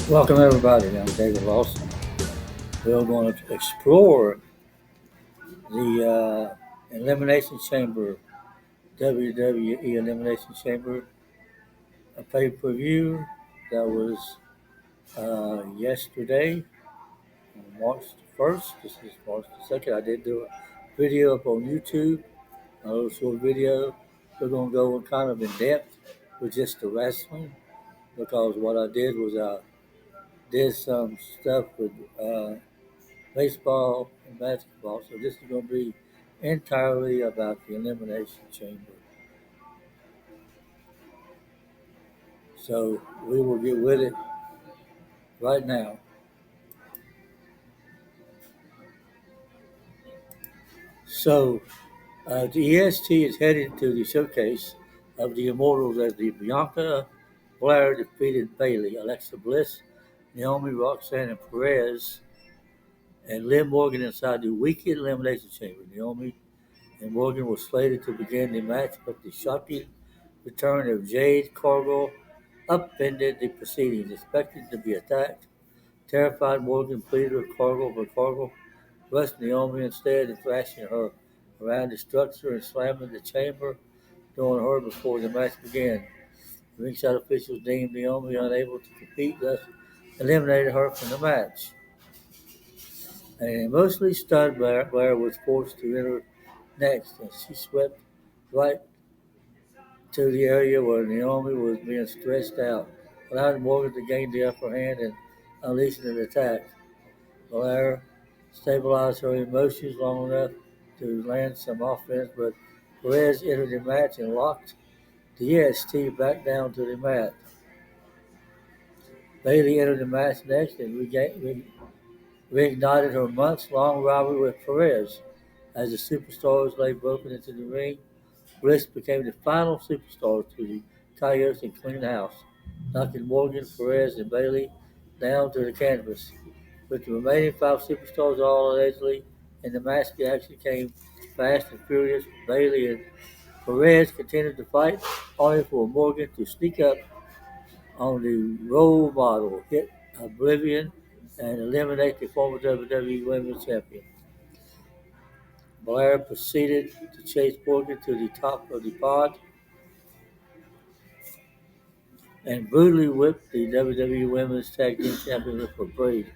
Welcome, everybody. I'm David Lawson. We're going to explore the Elimination Chamber, WWE Elimination Chamber, a pay per view that was yesterday, March 1st. This is March the 2nd. I did do a video up on YouTube, a little short video. We're going to go kind of in depth with just the wrestling because what I did was I did some stuff with. Baseball and basketball. So this is going to be entirely about the Elimination Chamber. So we will get with it right now. So the EST is headed to the showcase of the Immortals as the Bianca Blair defeated Bayley, Alexa Bliss, Naomi, Roxanne, and Perez, and Liv Morgan inside the Weekend Elimination Chamber. Naomi and Morgan were slated to begin the match, but the shocking return of Jade Cargill upended the proceedings. Expected to be attacked, terrified Morgan pleaded with Cargill, but Cargill rushed Naomi instead and thrashing her around the structure and slamming the chamber, throwing her before the match began. Ringside officials deemed Naomi unable to compete, thus eliminated her from the match. An emotionally stunned Blair was forced to enter next, and she swept right to the area where Naomi was being stretched out, allowing Morgan to gain the upper hand and unleashing an attack. Blair stabilized her emotions long enough to land some offense, but Perez entered the match and locked the EST back down to the mat. Bayley entered the match next and reignited her months-long rivalry with Perez. As the superstars lay broken into the ring, Bliss became the final superstar to the Coyotes and clean house, knocking Morgan, Perez, and Bayley down to the canvas. With the remaining five superstars all allegedly in the match, the action came fast and furious. Bayley and Perez continued to fight, only for Morgan to sneak up on the role model, hit Oblivion, and eliminate the former WWE Women's Champion. Blair proceeded to chase Morgan to the top of the pod and brutally whipped the WWE Women's Tag Team Championship for Braid,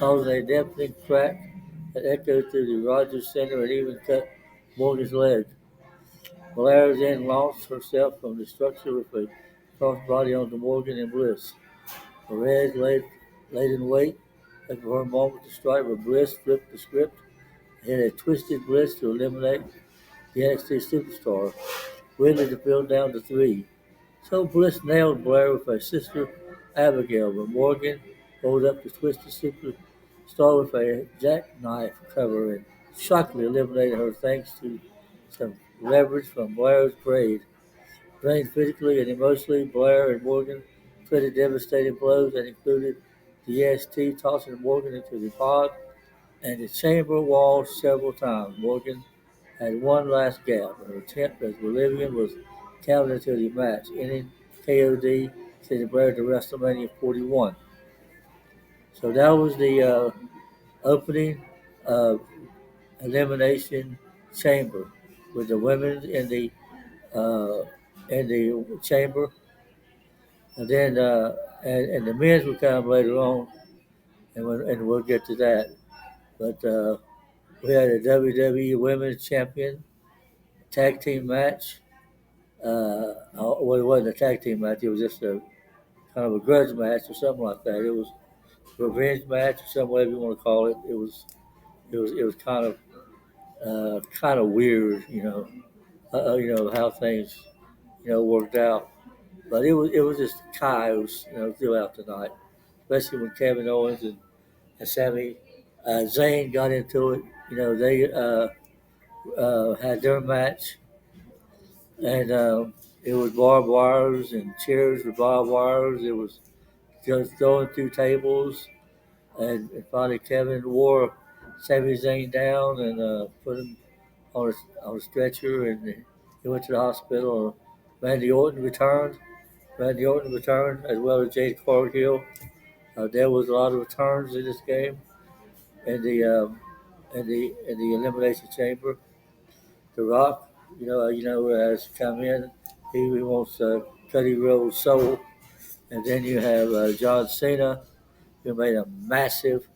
causing a deafening crack that echoed through the Rogers Center and even cut Morgan's leg. Blair then launched herself from the structure with a crossbody onto Morgan and Bliss. Perez laid in wait, looking for her moment to strike, but Bliss flipped the script and hit a twisted Bliss to eliminate the NXT superstar, whittling the field down to 3. So Bliss nailed Blair with her sister Abigail, but Morgan rolled up the twisted superstar with a jackknife cover and shockingly eliminated her thanks to some leverage from Blair's braid. Drained physically and emotionally, Blair and Morgan traded devastating blows that included the EST tossing Morgan into the pod and the chamber wall several times. Morgan had one last gap, an attempt as Bolivian was counted into the match, ending KOD sending Blair to WrestleMania 41. So that was the opening of Elimination Chamber with the women uh, in the chamber, and then and the men's will come later on, and we'll get to that. But we had a WWE Women's Champion tag team match. Well, it wasn't a tag team match. It was just a kind of a grudge match or something like that. It was a revenge match or some whatever you want to call it. It was kind of weird, how things worked out. But it was just chaos, throughout the night, especially when Kevin Owens and Sami Zayne got into it. They had their match, and it was barbed wires and chairs with barbed wires. It was just throwing through tables, and finally Kevin wore Sami Zayn down and put him on a stretcher, and he went to the hospital. Randy Orton returned. Randy Orton returned as well as Jade Cargill. There was a lot of returns in this game in the Elimination Chamber. The Rock, has come in. He wants Cody Rhodes' soul, and then you have John Cena, who made a massive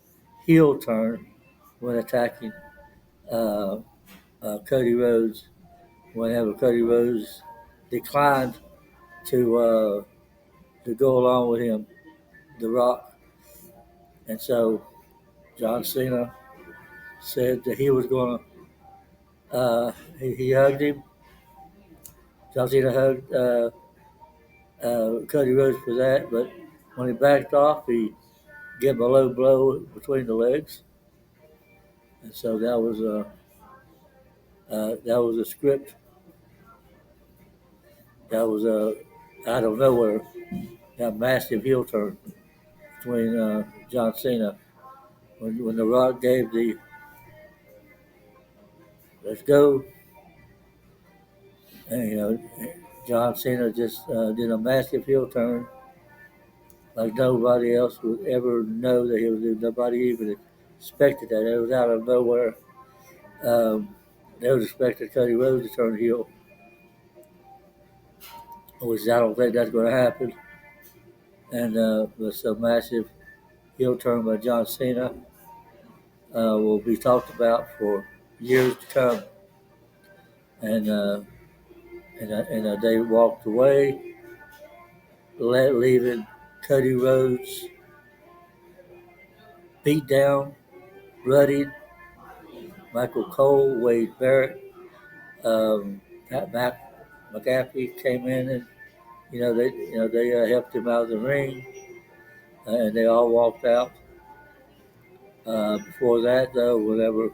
heel turn when attacking uh, Cody Rhodes. Whenever Cody Rhodes declined to go along with him, The Rock, and so John Cena said that he was going to. He hugged him. John Cena hugged Cody Rhodes for that, but when he backed off, he gave him a low blow between the legs, and so that was a script. That was out of nowhere, that massive heel turn between John Cena when The Rock gave the "let's go," and John Cena just did a massive heel turn like nobody else would ever know that he was doing. Nobody even expected that. It was out of nowhere. They was expecting Cody Rhodes to turn heel, which I don't think that's going to happen. And it's a massive heel turn by John Cena will be talked about for years to come. And they walked away, leaving Cody Rhodes beat down, bloodied. Michael Cole, Wade Barrett, Pat McAfee came in, and they helped him out of the ring, and they all walked out. Before that, though, whenever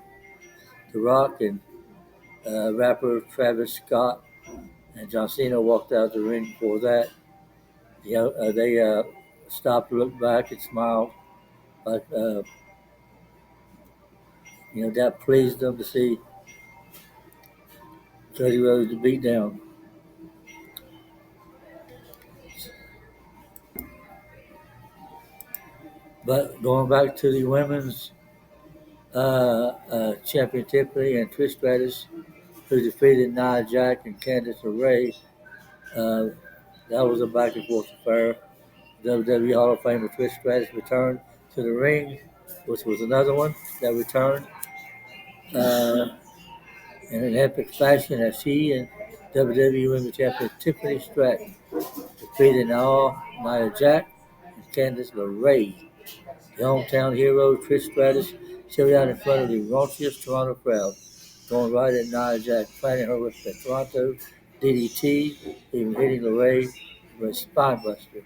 The Rock and rapper Travis Scott and John Cena walked out of the ring before that, they stopped, looked back, and smiled. Like that pleased them to see Cody Rhodes beat down. But going back to the women's champion Tiffany and Trish Stratus, who defeated Nia Jax and Candice LeRae. Uh, that was a back and forth affair. WWE Hall of Famer Trish Stratus returned to the ring, which was another one that returned uh, in an epic fashion as she and WWE Women's Champion Tiffany Stratton defeated Nia Jax and Candice LeRae. The hometown hero Trish Stratus showed out in front of the raunchiest Toronto crowd, going right at Nia Jax, planting her with the Toronto DDT, even hitting LeRae with a spine buster.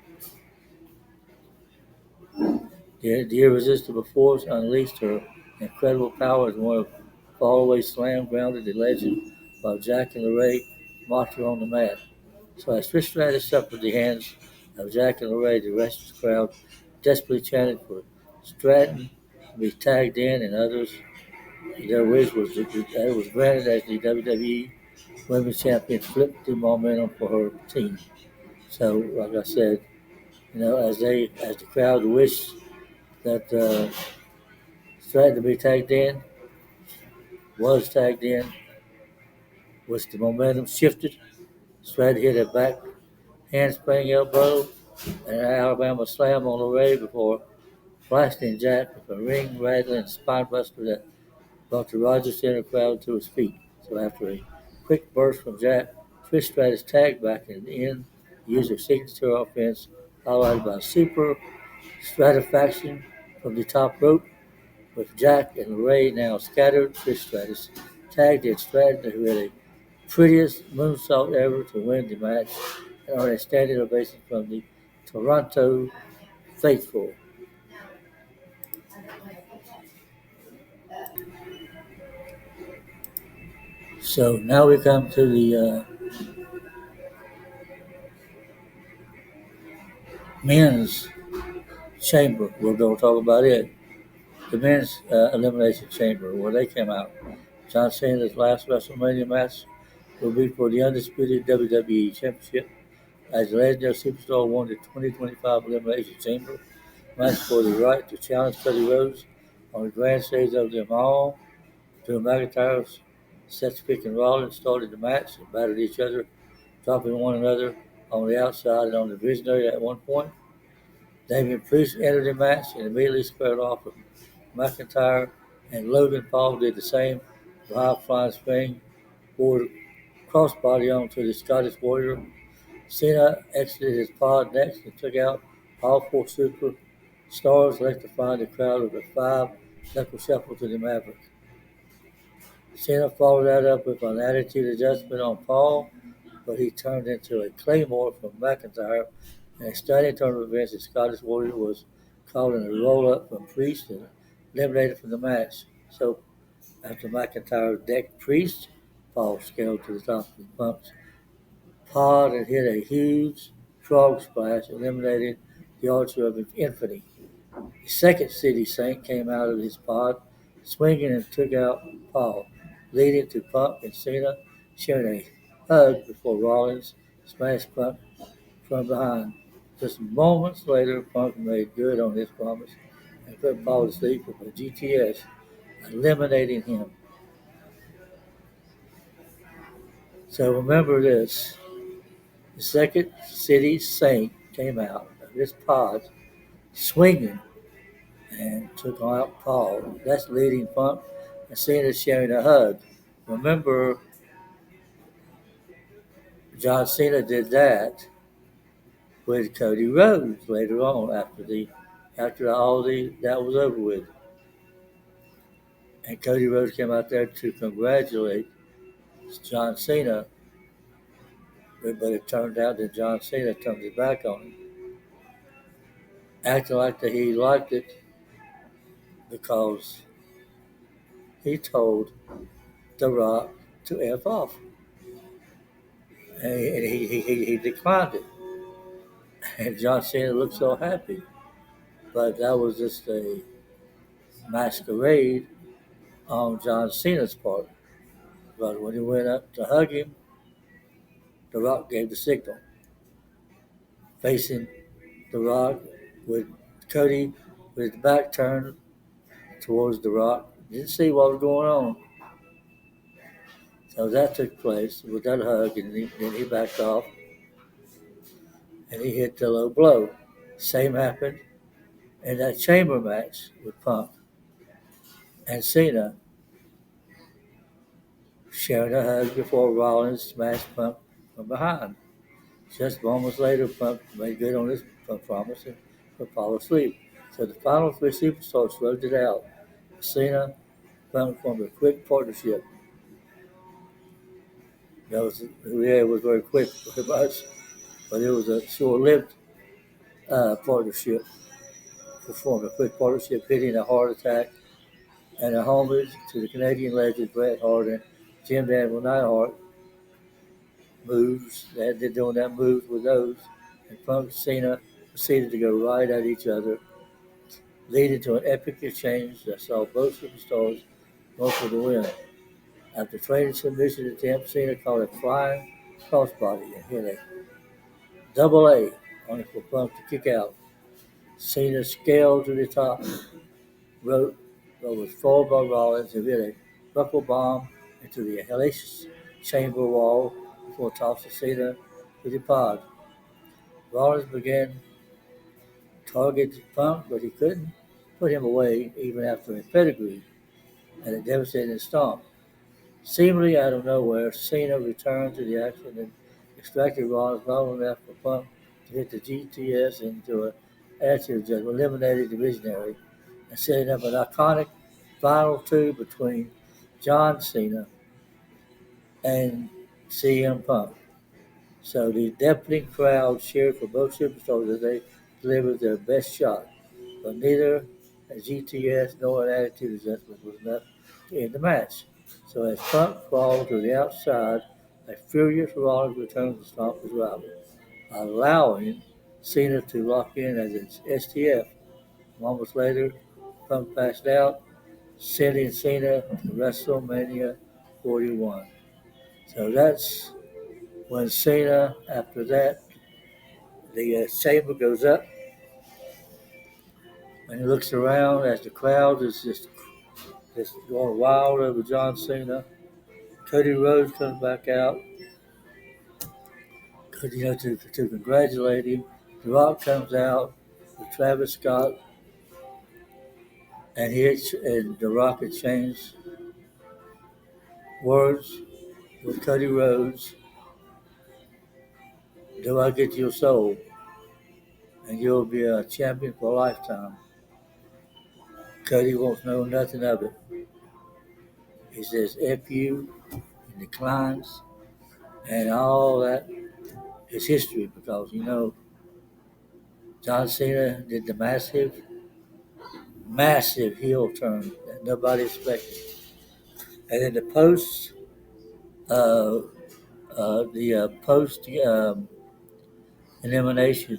The irresistible force unleashed her incredible power as one of fallaway slam grounded the legend, while Jack and LeRae mocked her on the mat. So as Trish Stratus suffered the hands of Jack and LeRae, the restless crowd desperately chanted for Stratton to be tagged in, and others. Their wish was that it was granted as the WWE Women's Champion flipped the momentum for her team. So, like I said, as the crowd wished that Stratton to be tagged in, was tagged in, which the momentum shifted. Stratton hit a back handspring elbow and an Alabama slam on LeRae before blasting Jack with a ring rattling spine buster that brought the Rogers Center crowd to his feet. So after a quick burst from Jack, Trish Stratus tagged back in the end, used her signature offense, highlighted by super stratifaction from the top rope. With Jack and LeRae now scattered, Trish Stratus tagged in Stratton, who had a prettiest moonsault ever to win the match, and earned a standing ovation from the Toronto faithful. So now we come to the men's chamber. We're going to talk about it. The men's elimination chamber, where they came out. John Cena's last WrestleMania match will be for the undisputed WWE Championship, as the legendary superstar won the 2025 Elimination Chamber match for the right to challenge Cody Rhodes on the grand stage of them all. Drew McIntyre, Seth and Rollins started the match and battled each other, dropping one another on the outside and on the visionary at one point. Damian Priest entered the match and immediately squared off with McIntyre, and Logan Paul did the same with a high-flying swing, forward crossbody onto the Scottish Warrior. Cena exited his pod next and took out all four superstars, electrifying the crowd with a five-knuckle shuffle to the Maverick. Cena followed that up with an attitude adjustment on Paul, but he turned into a Claymore from McIntyre, and a stunning turn of events. The Scottish Warrior was called in a roll-up from Priest and eliminated from the match. So after McIntyre decked Priest, Paul scaled to the top of the Punk's pod and hit a huge frog splash, eliminating the Archer of Infinity. The second City Saint came out of his pod, swinging and took out Paul, leading to Punk and Cena sharing a hug before Rollins smashed Punk from behind. Just moments later, Punk made good on his promise and put Paul to sleep with a GTS, eliminating him. So remember this. The second City Saint came out of his pod swinging and took out Paul. That's leading Punk and Cena sharing a hug. Remember, John Cena did that with Cody Rhodes later on after all that was over with. And Cody Rhodes came out there to congratulate John Cena, but it turned out that John Cena turned his back on him, acting like that he liked it because he told The Rock to F off. And he declined it. And John Cena looked so happy. But that was just a masquerade on John Cena's part. But when he went up to hug him, The Rock gave the signal, facing The Rock with Cody with his back turned towards The Rock. Didn't see what was going on. So that took place with that hug, and then he backed off, and he hit the low blow. Same happened in that chamber match with Punk and Cena, sharing a hug before Rollins smashed Punk from behind. Just moments later, Punk made good on his promise and would fall asleep. So the final three superstars closed it out. Cena, Punk formed a quick partnership. It was very quick, pretty much, but it was a short-lived partnership. Formed a quick partnership, hitting a heart attack and a homage to the Canadian legend Bret Hart and Jim Daniel Neidhart moves. They're doing that moves with those, and Punk and Cena proceeded to go right at each other, leading to an epic exchange that saw both superstars go for the win. After trading submission attempt, Cena caught a flying crossbody and hit a double A, only for Punk to kick out. Cena scaled to the top rope, but was foiled by Rollins and hit a buckle bomb into the Elimination Chamber wall before tossing Cena to the pod. Rollins began targeting Punk, but he couldn't put him away even after a pedigree and a devastating stomp. Seemingly out of nowhere, Cena returned to the action and extracted Rollins long enough for Punk to hit the GTS into an attitude adjustment, eliminating the visionary and setting up an iconic final two between John Cena and CM Punk. So the deafening crowd cheered for both superstars as they delivered their best shot, but neither a GTS nor an attitude adjustment was enough to end the match. So as Punk crawled to the outside, a furious Rollins returned to stomp his rival, allowing Cena to lock in as its STF. Moments later, Punk passed out, sending Cena to WrestleMania 41. So that's when Cena, after that, the chamber goes up, and he looks around as the crowd is just going wild over John Cena. Cody Rhodes comes back out, to congratulate him. The Rock comes out with Travis Scott, and The Rock exchanged words with Cody Rhodes. Do I get your soul? And you'll be a champion for a lifetime. Cody won't know nothing of it. He says F you and declines, and all that is history because John Cena did the massive heel turn that nobody expected. And then uh, the post elimination,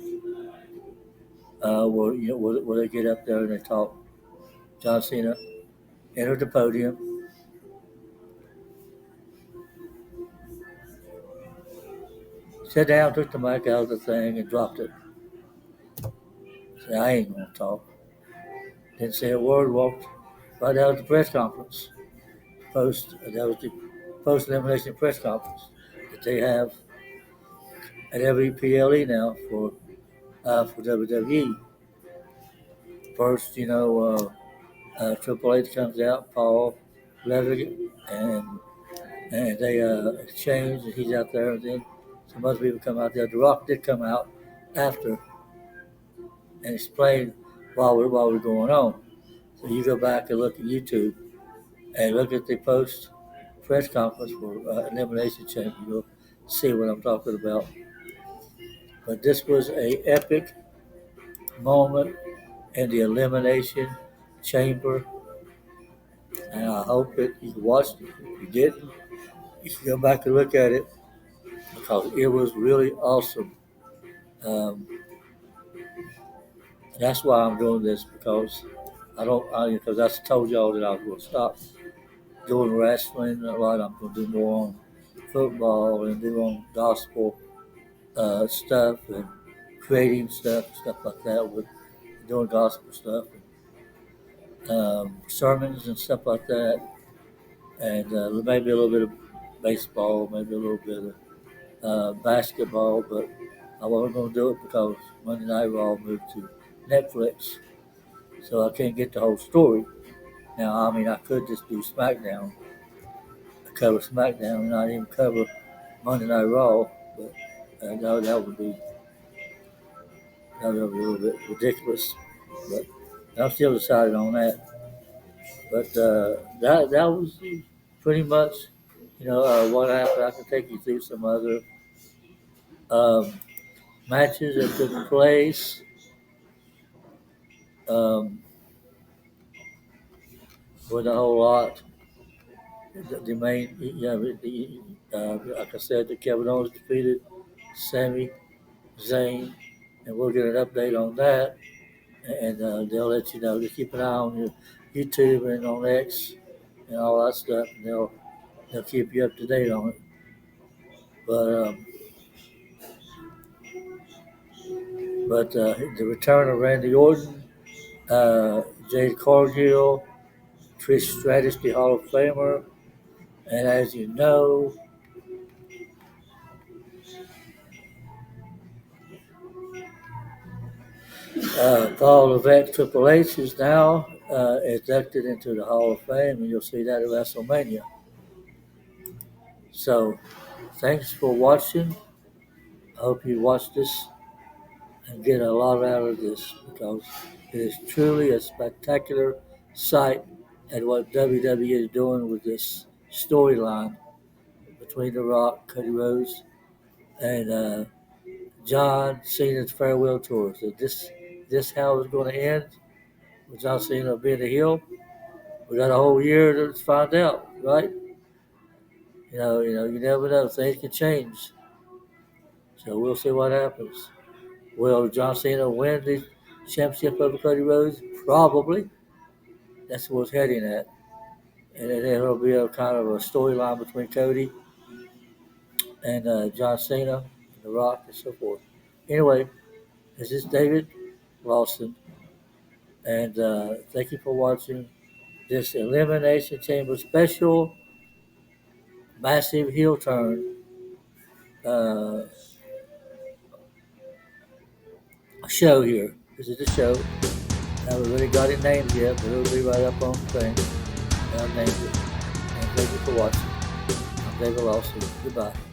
where they get up there and they talk. John Cena entered the podium, sat down, took the mic out of the thing, and dropped it. Said, I ain't gonna talk. Didn't say a word. Walked right out of the press conference. That was the post elimination press conference that they have at every PLE now for WWE. First, Triple H comes out, Paul Levitt, and they exchange, and he's out there. And then some other people come out there. The Rock did come out after and explain while we're going on. So you go back and look at YouTube and look at the post press conference for Elimination Chamber. You'll see what I'm talking about. But this was a epic moment in the Elimination Chamber, and I hope that you watched it. If you didn't, you should go back and look at it because it was really awesome. Um, that's why I'm doing this because because I told y'all that I was going to stop doing wrestling a lot. I'm going to do more on football and do on gospel stuff and creating stuff like that with doing gospel stuff, and, sermons and stuff like that, and maybe a little bit of baseball, maybe a little bit of basketball, but I wasn't going to do it because Monday Night Raw moved to Netflix, so I can't get the whole story. Now, I mean, I could just do SmackDown, cover SmackDown, and not even cover Monday Night Raw, but that would be a little bit ridiculous. But I'm still decided on that. But that was pretty much, what happened. I can take you through some other um, matches that took place. Um, with a whole lot. The main, like I said, the Kevin Owens defeated Sami, Zayne, and we'll get an update on that. And they'll let you know. Just keep an eye on your YouTube and on X and all that stuff, and they'll keep you up to date on it. But the return of Randy Orton, Jade Cargill, Trish Stratus, the Hall of Famer, and as you know, Paul Levesque Triple H is now inducted into the Hall of Fame, and you'll see that at WrestleMania. So, thanks for watching. I hope you watch this and get a lot out of this because it is truly a spectacular sight at what WWE is doing with this storyline between The Rock, Cody Rhodes, and John Cena's farewell tour. So this how it's going to end with John Cena being a heel. We got a whole year to find out, right? You never know. Things can change. So we'll see what happens. Will John Cena win the championship over Cody Rhodes? Probably. That's where it's heading at. And then it'll be a kind of a storyline between Cody and John Cena, The Rock, and so forth. Anyway, this is David Lawson And thank you for watching this Elimination Chamber special massive heel turn uh, show here. This is the show. I haven't really got it named yet, but it'll be right up on the thing. And I've named it. And thank you for watching. I'm David Lawson. Goodbye.